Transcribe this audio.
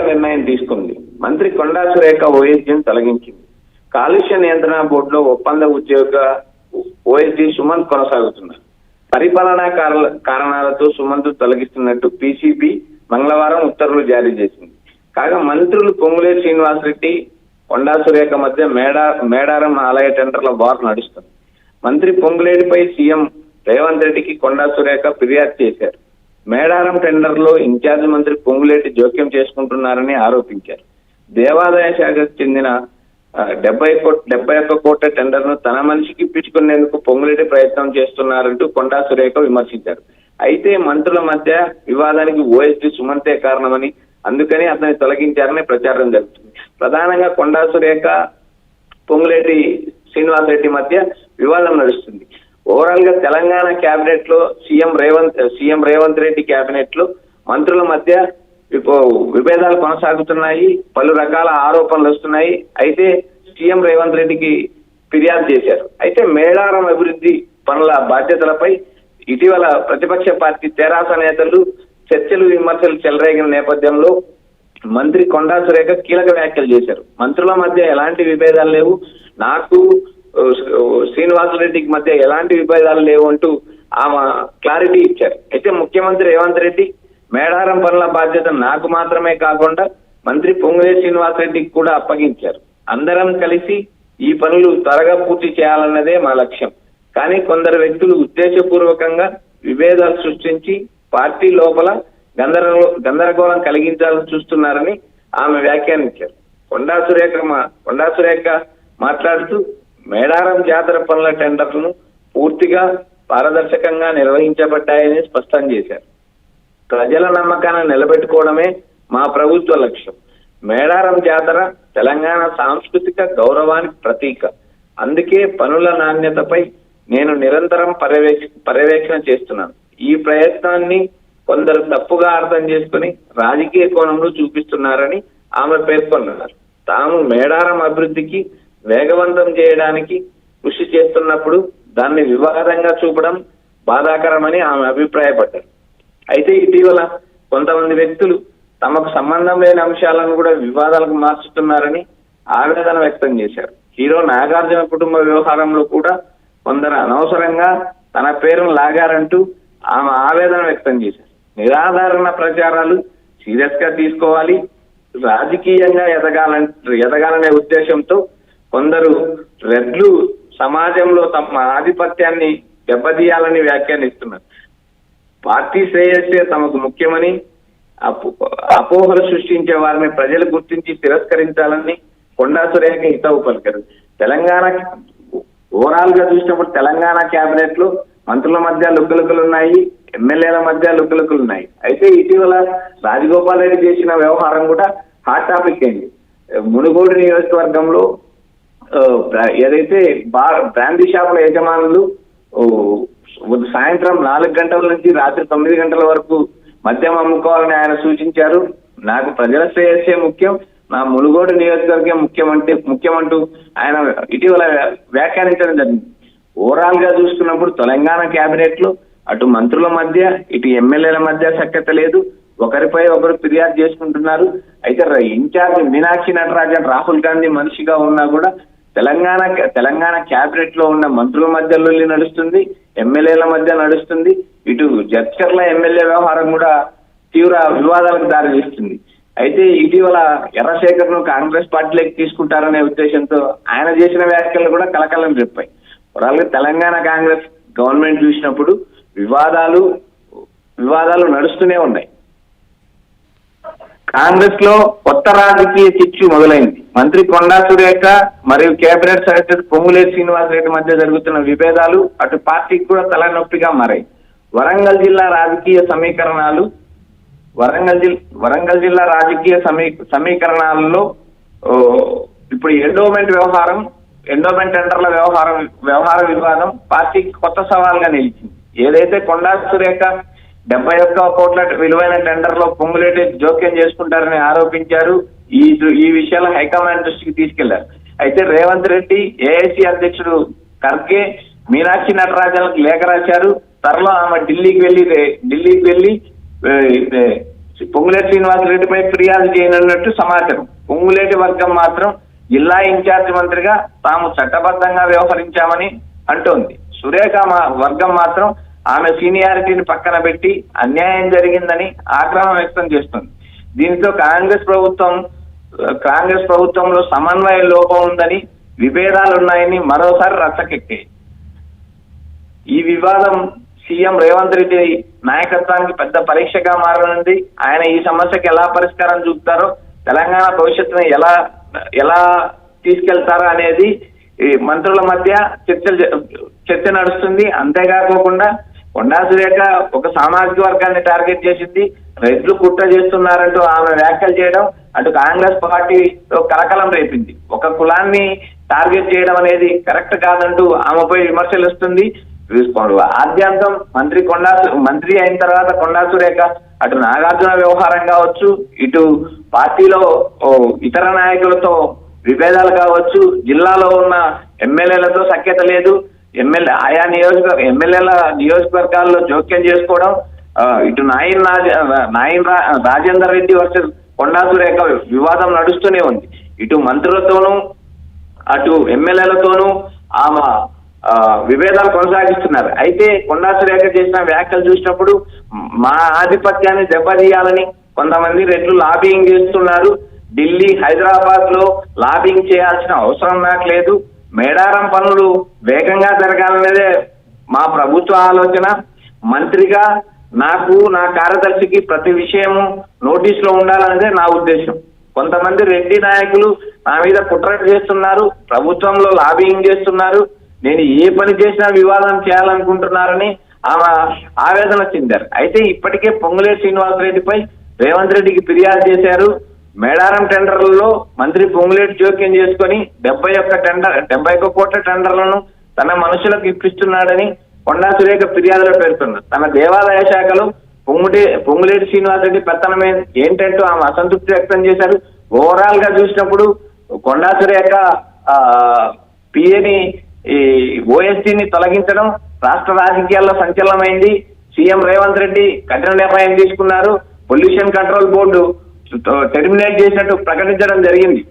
నిర్ణయం తీసుకుంది. మంత్రి కొండా సురేఖ ఓఎస్డీని తొలగించింది. కాలుష్య నియంత్రణ బోర్డులో ఒప్పంద ఉద్యోగ ఓఎస్డీ సుమంత్ కొనసాగుతున్నారు. పరిపాలనా కారణాలతో సుమంత్ తొలగిస్తున్నట్టు పిసిబి మంగళవారం ఉత్తర్వులు జారీ చేసింది. కాగా మంత్రులు పొంగులేటి శ్రీనివాసరెడ్డి, కొండా సురేఖ మధ్య మేడారం ఆలయ టెండర్ల వార్ నడుస్తుంది. మంత్రి పొంగులేటిపై సీఎం రేవంత్ రెడ్డికి కొండా సురేఖ ఫిర్యాదు చేశారు. మేడారం టెండర్ లో ఇన్ఛార్జ్ మంత్రి పొంగులేటి జోక్యం చేసుకుంటున్నారని ఆరోపించారు. దేవాదాయ శాఖకు చెందిన 71 కోట్ల టెండర్ ను తన మనిషికి ఇప్పించుకునేందుకు పొంగులేటి ప్రయత్నం చేస్తున్నారంటూ కొండా సురేఖ విమర్శించారు. అయితే మంత్రుల మధ్య వివాదానికి ఓఎస్డీ సుమంతే కారణమని, అందుకని అతన్ని తొలగించారని ప్రచారం జరుగుతుంది. ప్రధానంగా కొండా సురేఖ, పొంగులేటి శ్రీనివాసరెడ్డి మధ్య వివాదం నడుస్తుంది. ఓవరాల్ గా తెలంగాణ కేబినెట్ లో సీఎం రేవంత్ రెడ్డి కేబినెట్ లో మంత్రుల మధ్య విభేదాలు కొనసాగుతున్నాయి. పలు రకాల ఆరోపణలు వస్తున్నాయి. అయితే సీఎం రేవంత్ రెడ్డికి ఫిర్యాదు చేశారు. అయితే మేడారం అభివృద్ధి పనుల బాధ్యతలపై ఇటీవల ప్రతిపక్ష పార్టీ తెరాస నేతలు చర్చలు విమర్శలు చెలరేగిన నేపథ్యంలో మంత్రి కొండా సురేఖ కీలక వ్యాఖ్యలు చేశారు. మంత్రుల మధ్య ఎలాంటి విభేదాలు లేవు, నాకు శ్రీనివాసరెడ్డికి మధ్య ఎలాంటి విభేదాలు లేవు అంటూ ఆమె క్లారిటీ ఇచ్చారు. అయితే ముఖ్యమంత్రి రేవంత్ రెడ్డి మేడారం పనుల బాధ్యత నాకు మాత్రమే కాకుండా మంత్రి పొంగులేటి శ్రీనివాసరెడ్డికి కూడా అప్పగించారు. అందరం కలిసి ఈ పనులు త్వరగా పూర్తి చేయాలన్నదే మా లక్ష్యం. కానీ కొందరు వ్యక్తులు ఉద్దేశపూర్వకంగా విభేదాలు సృష్టించి పార్టీ లోపల గందరగోళం కలిగించాలని చూస్తున్నారని ఆమె వ్యాఖ్యానించారు. కొండా సురేఖ మాట్లాడుతూ మేడారం జాతర పనుల టెండర్లను పూర్తిగా పారదర్శకంగా నిర్వహించబడ్డాయని స్పష్టం చేశారు. ప్రజల నమ్మకాన్ని నిలబెట్టుకోవడమే మా ప్రభుత్వ లక్ష్యం. మేడారం జాతర తెలంగాణ సాంస్కృతిక గౌరవానికి ప్రతీక. అందుకే పనుల నాణ్యతపై నేను నిరంతరం పర్యవేక్షణ చేస్తున్నాను. ఈ ప్రయత్నాన్ని కొందరు తప్పుగా అర్థం చేసుకుని రాజకీయ కోణంలో చూపిస్తున్నారని ఆమె పేర్కొన్నారు. తాము మేడారం అభివృద్ధికి వేగవంతం చేయడానికి కృషి చేస్తున్నప్పుడు దాన్ని వివాదంగా చూపడం బాధాకరమని ఆమె అభిప్రాయపడ్డారు. అయితే ఇటీవల కొంతమంది వ్యక్తులు తమకు సంబంధం లేని అంశాలను కూడా వివాదాలకు మార్చుతున్నారని ఆవేదన వ్యక్తం చేశారు. హీరో నాగార్జున కుటుంబ వ్యవహారంలో కూడా కొందరు అనవసరంగా తన పేరును లాగారంటూ ఆమె ఆవేదన వ్యక్తం చేశారు. నిరాధారణ ప్రచారాలు సీరియస్ గా తీసుకోవాలి, రాజకీయంగా ఎదగాలనే ఉద్దేశంతో కొందరు రెడ్లు సమాజంలో తమ ఆధిపత్యాన్ని దెబ్బతీయాలని వ్యాఖ్యానిస్తున్నారు. పార్టీ శ్రేయస్సే తమకు ముఖ్యమని అపోహలు సృష్టించే వారిని ప్రజలు గుర్తించి తిరస్కరించాలని కొండా సురేఖ హితవు పలికారు. తెలంగాణ ఓవరాల్ గా చూసినప్పుడు తెలంగాణ కేబినెట్ లో మంత్రుల మధ్య లుక్కలుకలు ఉన్నాయి, ఎమ్మెల్యేల మధ్య లుక్కలుకలు ఉన్నాయి. అయితే ఇటీవల రాజగోపాల్ రెడ్డి చేసిన వ్యవహారం కూడా హాట్ టాపిక్ అయింది. మునుగోడు నియోజకవర్గంలో ఏదైతే బ్రాందీ షాపుల యజమానులు సాయంత్రం 4 గంటల నుంచి రాత్రి 9 గంటల వరకు మద్యం అమ్ముకోవాలని ఆయన సూచించారు. నాకు ప్రజల శ్రేయస్సే ముఖ్యం, నా మునుగోడు నియోజకవర్గం ముఖ్యమంటూ ఆయన ఇటీవల వ్యాఖ్యానించడం జరిగింది. ఓవరాల్ గా చూసుకున్నప్పుడు తెలంగాణ కేబినెట్ లో అటు మంత్రుల మధ్య ఇటు ఎమ్మెల్యేల మధ్య సఖ్యత లేదు, ఒకరిపై ఒకరు ఫిర్యాదు చేసుకుంటున్నారు. అయితే ఇన్ఛార్జ్ మీనాక్షి నటరాజన్ రాహుల్ గాంధీ మనిషిగా ఉన్నా కూడా తెలంగాణ కేబినెట్ లో ఉన్న మంత్రుల మధ్య లొల్లి నడుస్తుంది, ఎమ్మెల్యేల మధ్య నడుస్తుంది. ఇటు జడ్చర్ల ఎమ్మెల్యే వ్యవహారం కూడా తీవ్ర వివాదాలకు దారితీస్తుంది. అయితే ఇటీవల ఎర్రశేఖర్ ను కాంగ్రెస్ పార్టీలోకి తీసుకుంటారనే ఉద్దేశంతో ఆయన చేసిన వ్యాఖ్యలు కూడా కలకలం రేపాయి. ఓవరాల్గా తెలంగాణ కాంగ్రెస్ గవర్నమెంట్ చూసినప్పుడు వివాదాలు నడుస్తూనే ఉన్నాయి. కాంగ్రెస్ లో కొత్త రాజకీయ చిచ్చు మొదలైంది. మంత్రి కొండా సురేఖ మరియు కేబినెట్ సెక్రటరీ పొంగులేటి శ్రీనివాసరెడ్డి మధ్య జరుగుతున్న విభేదాలు అటు పార్టీకి కూడా తలనొప్పిగా మారాయి. వరంగల్ జిల్లా రాజకీయ సమీకరణాలలో ఇప్పుడు ఎండోమెంట్ టెండర్ల వ్యవహార వివాదం పార్టీకి కొత్త సవాల్గా నిలిచింది. ఏదైతే కొండా సురేఖ 71 కోట్ల విలువైన టెండర్ లో పొంగులేటి జోక్యం చేసుకుంటారని ఆరోపించారు. ఈ విషయాలు హైకమాండ్ దృష్టికి తీసుకెళ్లారు. అయితే రేవంత్ రెడ్డి, ఏఐసీ అధ్యక్షుడు ఖర్గే మీనాక్షి నటరాజన్లకు లేఖ రాశారు. త్వరలో ఆమె ఢిల్లీకి వెళ్లి పొంగులేటి శ్రీనివాసరెడ్డిపై ఫిర్యాదు చేయనున్నట్టు సమాచారం. పొంగులేటి వర్గం మాత్రం జిల్లా ఇన్ఛార్జ్ మంత్రిగా తాము చట్టబద్ధంగా వ్యవహరించామని అంటోంది. సురేఖ వర్గం మాత్రం ఆమె సీనియారిటీని పక్కన పెట్టి అన్యాయం జరిగిందని ఆగ్రహం వ్యక్తం చేస్తుంది. దీంతో కాంగ్రెస్ ప్రభుత్వంలో సమన్వయ లోపం ఉందని, విభేదాలున్నాయని మరోసారి రచ్చకెక్కాయి. ఈ వివాదం సీఎం రేవంత్ రెడ్డి నాయకత్వానికి పెద్ద పరీక్షగా మారనుంది. ఆయన ఈ సమస్యకి ఎలా పరిష్కారం చూపుతారో, తెలంగాణ భవిష్యత్తును ఎలా తీసుకెళ్తారో అనేది మంత్రుల మధ్య చర్చ నడుస్తుంది. అంతేకాకుండా కొండా సురేఖ ఒక సామాజిక వర్గాన్ని టార్గెట్ చేసింది, రెడ్లు కుట్ర చేస్తున్నారంటూ ఆమె వ్యాఖ్యలు చేయడం అటు కాంగ్రెస్ పార్టీలో కలకలం రేపింది. ఒక కులాన్ని టార్గెట్ చేయడం అనేది కరెక్ట్ కాదంటూ ఆమెపై విమర్శలు వస్తుంది. ఆద్యంతం మంత్రి అయిన తర్వాత కొండా సురేఖ అటు నాగార్జున వ్యవహారం కావచ్చు, ఇటు పార్టీలో ఇతర నాయకులతో విభేదాలు కావచ్చు, జిల్లాలో ఉన్న ఎమ్మెల్యేలతో సఖ్యత లేదు, ఆయా ఎమ్మెల్యేల నియోజకవర్గాల్లో జోక్యం చేసుకోవడం, ఇటు నాయన్ రాజేందర్ రెడ్డి వర్సెస్ కొండా సురేఖ వివాదం నడుస్తూనే ఉంది. ఇటు మంత్రులతోనూ అటు ఎమ్మెల్యేలతోనూ ఆమె విభేదాలు కొనసాగిస్తున్నారు. అయితే కొండా సురేఖ చేసిన వ్యాఖ్యలు చూసినప్పుడు మా ఆధిపత్యాన్ని దెబ్బతీయాలని కొంతమంది రెడ్లు లాబింగ్ చేస్తున్నారు. ఢిల్లీ, హైదరాబాద్ లో లాబింగ్ చేయాల్సిన అవసరం నాకు లేదు. మేడారం పనులు వేగంగా జరగాలనేదే మా ప్రభుత్వ ఆలోచన. మంత్రిగా నాకు, నా కార్యదర్శికి ప్రతి విషయము నోటీసులో ఉండాలనేదే నా ఉద్దేశం. కొంతమంది రెడ్డి నాయకులు నా మీద కుట్ర చేస్తున్నారు, ప్రభుత్వంలో లాబింగ్ చేస్తున్నారు, నేను ఏ పని చేసినా వివాదం చేయాలనుకుంటున్నారని ఆమె ఆవేదన చెందారు. అయితే ఇప్పటికే పొంగులేటి శ్రీనివాసరెడ్డిపై రేవంత్ రెడ్డికి ఫిర్యాదు చేశారు. మేడారం టెండర్లలో మంత్రి పొంగులేటి జోక్యం చేసుకుని 71 కోట్ల టెండర్లను తన మనుషులకు ఇప్పిస్తున్నాడని కొండా సురేఖ ఫిర్యాదులో పేర్కొన్నారు. తన దేవాదాయ శాఖలో పొంగులేటి శ్రీనివాసరెడ్డి పెత్తనం ఏంటంటూ ఆమె అసంతృప్తి వ్యక్తం చేశారు. ఓవరాల్ గా చూసినప్పుడు కొండా సురేఖ పిఏని ఓఎస్టీని తొలగించడం రాష్ట్ర రాజకీయాల్లో సంచలనమైంది. సీఎం రేవంత్ రెడ్డి కఠిన నిర్ణయం తీసుకున్నారు. పొల్యూషన్ కంట్రోల్ బోర్డు టెర్మినేట్ చేసినట్టు ప్రకటించడం జరిగింది.